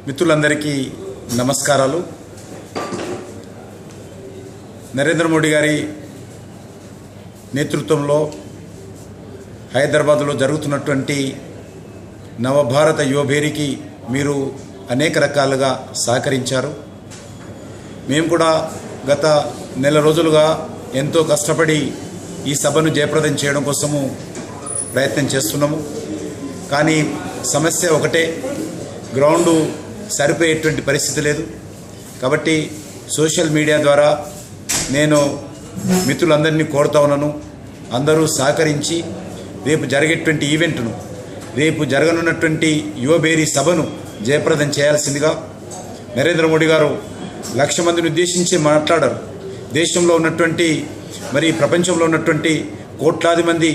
మిత్రులందరికీ నమస్కారాలు. నరేంద్ర మోడీ గారి నేతృత్వంలో హైదరాబాద్లో జరుగుతున్నటువంటి నవభారత యువభేరికి మీరు అనేక రకాలుగా సహకరించారు. మేము కూడా గత నెల రోజులుగా ఎంతో కష్టపడి ఈ సభను జయప్రదం చేయడం కోసము ప్రయత్నం చేస్తున్నాము. కానీ సమస్య ఒకటే, గ్రౌండు సరిపోయేటువంటి పరిస్థితి లేదు. కాబట్టి సోషల్ మీడియా ద్వారా నేను మిత్రులందరినీ కోరుతా ఉన్నాను, అందరూ సహకరించి రేపు జరిగేటువంటి ఈవెంట్ను, రేపు జరగనున్నటువంటి యువభేరి సభను జయప్రదం చేయాల్సిందిగా. నరేంద్ర మోడీ గారు 1,00,000 మందిని ఉద్దేశించి మాట్లాడారు. దేశంలో ఉన్నటువంటి ప్రపంచంలో ఉన్నటువంటి కోట్లాది మంది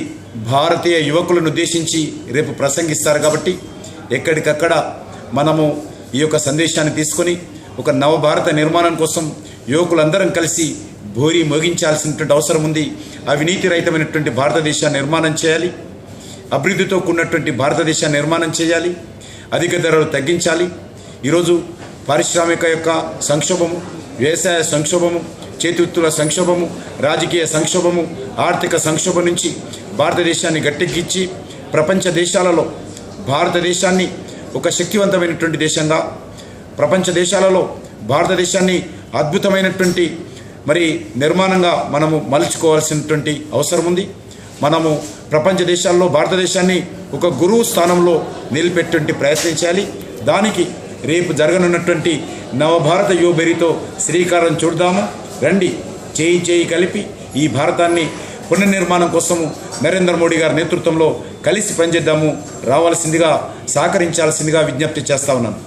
భారతీయ యువకులను ఉద్దేశించి రేపు ప్రసంగిస్తారు. కాబట్టి ఎక్కడికక్కడ మనము ఈ యొక్క సందేశాన్ని తీసుకొని ఒక నవభారత నిర్మాణం కోసం యువకులందరం కలిసి భోరి మోగించాల్సినటువంటి అవసరం ఉంది. అవినీతి రహితమైనటువంటి భారతదేశాన్ని నిర్మాణం చేయాలి, అభివృద్ధితో కూడినటువంటి భారతదేశాన్ని నిర్మాణం చేయాలి, అధిక ధరలు తగ్గించాలి. ఈరోజు పారిశ్రామిక యొక్క సంక్షోభము, వ్యవసాయ సంక్షోభము, చేతివృత్తుల సంక్షోభము, రాజకీయ సంక్షోభము, ఆర్థిక సంక్షోభం నుంచి భారతదేశాన్ని గట్టెక్కించి ప్రపంచ దేశాలలో భారతదేశాన్ని ఒక శక్తివంతమైనటువంటి దేశంగా, ప్రపంచ దేశాలలో భారతదేశాన్ని అద్భుతమైనటువంటి నిర్మాణంగా మనము మలుచుకోవాల్సినటువంటి అవసరం ఉంది. మనము ప్రపంచ దేశాల్లో భారతదేశాన్ని ఒక గురువు స్థానంలో నిలిపెట్టే ప్రయత్నం చేయాలి. దానికి రేపు జరగనున్నటువంటి నవభారత యువభేరితో శ్రీకారం చుడదాము. రండి, చేయి చేయి కలిపి ఈ భారతాన్ని పునర్నిర్మాణం కోసము నరేంద్ర మోడీ గారి నేతృత్వంలో కలిసి పనిచేద్దాము. రావాల్సిందిగా, సహకరించాల్సిందిగా విజ్ఞప్తి చేస్తా ఉన్నాను.